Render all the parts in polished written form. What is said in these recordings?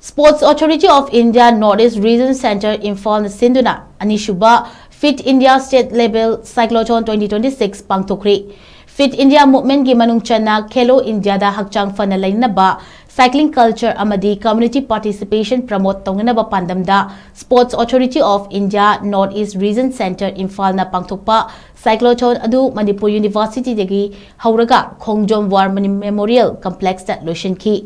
Sports Authority of India Northeast Region Center Imphal Sinduna Suba Fit India State Level CYCLOTHON 2026 PANGTHOKKHRE Fit India Movement gi manung chana Khelo India da hakchang fana lainaba cycling culture amadi community participation promote tongnaba pandamda Sports Authority of India Northeast Region Center Imphal na pangthokpa CYCLOTHON adu Manipur University degi hauraga Khongjom War Memorial Complex da loishanki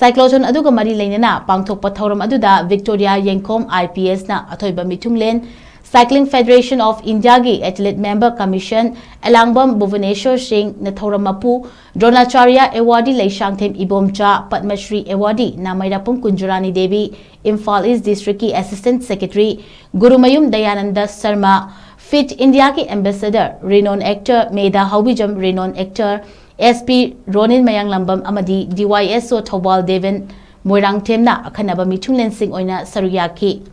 CYCLOTHON aduga mari lainana pangthokpa thauram aduda Victoria Yenkom IPS na athoiba mitunglen Cycling Federation of India gi Athlete Member Commission Elangbam Bhuvaneshwar Singh na Mapu Dronacharya Awardee Leishangthem Ibomcha Padma Shri Awardee Namairapum Kunjurani Devi Imphal East District ki Assistant Secretary Gurumayum Dayananda Sharma Fit India ki Ambassador renowned actor Meda Haubijam renowned actor SP Ronin Mayanglambam Amadi DYSO Thobal Devan Moirangthem na akhanaba mitunglen sing oina saruyaki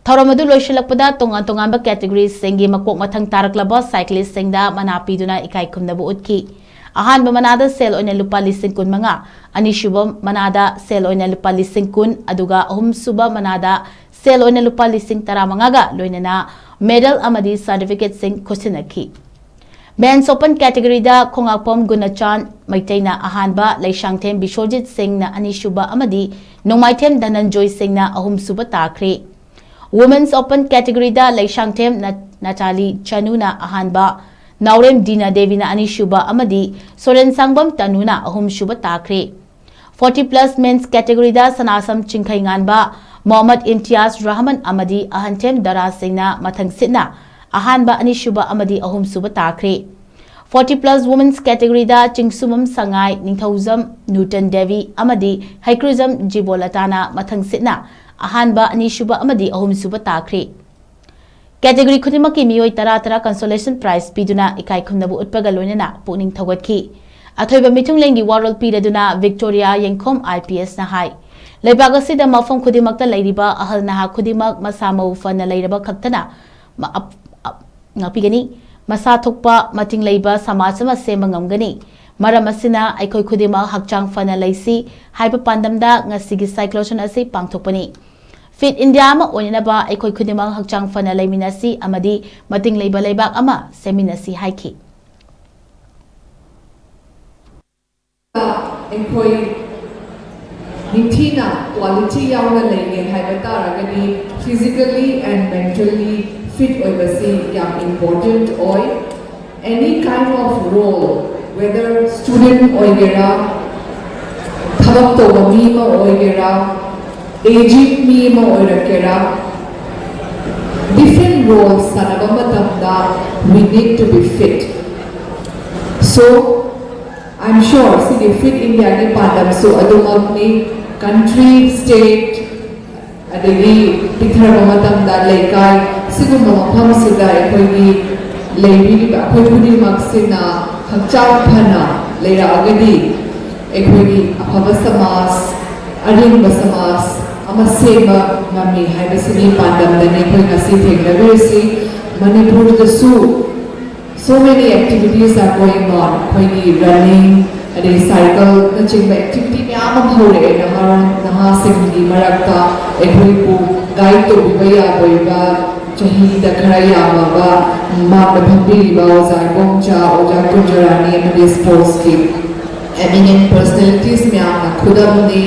Thauramadu loisilakpada tongan-tonganba categories sengi makok mathang taraklaba cyclist sengda manapiduna ikai khumnabu utki ahanba manada sel oina lupa lising kun manga anisuba manada sel oina lupa lising kun aduga ahum suba manada sel oina lupa lising taramanga ga loinana medal amadi certificate sing khosinaki Men's Open category da Khongakpom Gunachan Maitaina ahanba Leishangthem Bishojit Singh na anisuba amadi Nongmaithem Dhananjoy Singh na ahum suba takhre Women's Open category da Leishangthem Natali Chanuna ahanba Naurem Dina Devi na anishuba amadi Soren Sangbam Tanuna ahum shuba takhre 40 plus men's category da Sanasam Chingkhai nganba Mohammad Imtiaz Rahman amadi ahanthem Dara Singh na mathang sitna ahanba anishuba amadi ahum suba takhre 40 plus women's category da Chingsumam Sangai Ningthauzam Newton Devi amadi Haikruzam Jibolatana mathang sitna ahanba anishuba amadi ahum suba takhre category khudimaki miyoi tara consolation prize piduna ikai khumnabu utpaga loinana puning thogatki athoiba mitunglengi warol piraduna Victoria Yenkom IPS na hai leibaga sida mafam khudimakta leiriba ahal naha khudimak masamau fana leiraba khaktana ngapigani masa thokpa mating leiba samajama sema ngamgani maram asina aikoi khudima hakchang fana leisi haiba pandamda ngasigi cyclotron ase pangthokpani Fit India ma oinaba aikoi khudima hakchang fana leiminasi amadi mating leiba leibak ama seminasi haiki aikoi nithina quality yauna leine haiba taragani physically and mentally fit oibasi yam important oi any kind of role whether student oigera thabak toba mi ma oigera aging mi ma oirakera different roles sanaba matamda we need to be fit so I'm sure see fit India ni pandam so adumagni country state adagi pitharaba matamda laikai siguma mafam sida ekoi leibiri ba khoi khudi maksina hakchang phana leira agadi ekoi afaba samas arimba samas ama sema ngami haibasini pandam dane khoi ngasi thenglavesi Manipur the so many activities are going on khoi running ade cycle na chingba activity me ama bhore naha singhi marakta ekoi pu guide to baya boiba chahi da khara yamaba ma bhambi ba ozai bomcha oja kunjarani amade sports ki eminent personalities me ama khudamni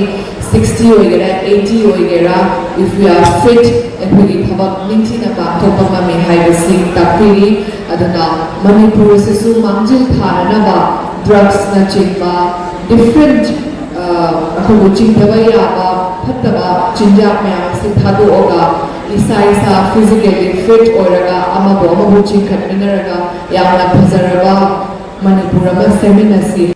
60 oigera 80 oigera if we are fit and we thabak ningthina ba thopama me haibasi takpiri aduna Manipur se su mangjil tharana ba drugs na chingba different akhu chingba ya ba phattaba chinjak me se thadu oga isa physically fit oraga ama bo chingkhat minaraga yamna phazaraba Manipur ma seminasi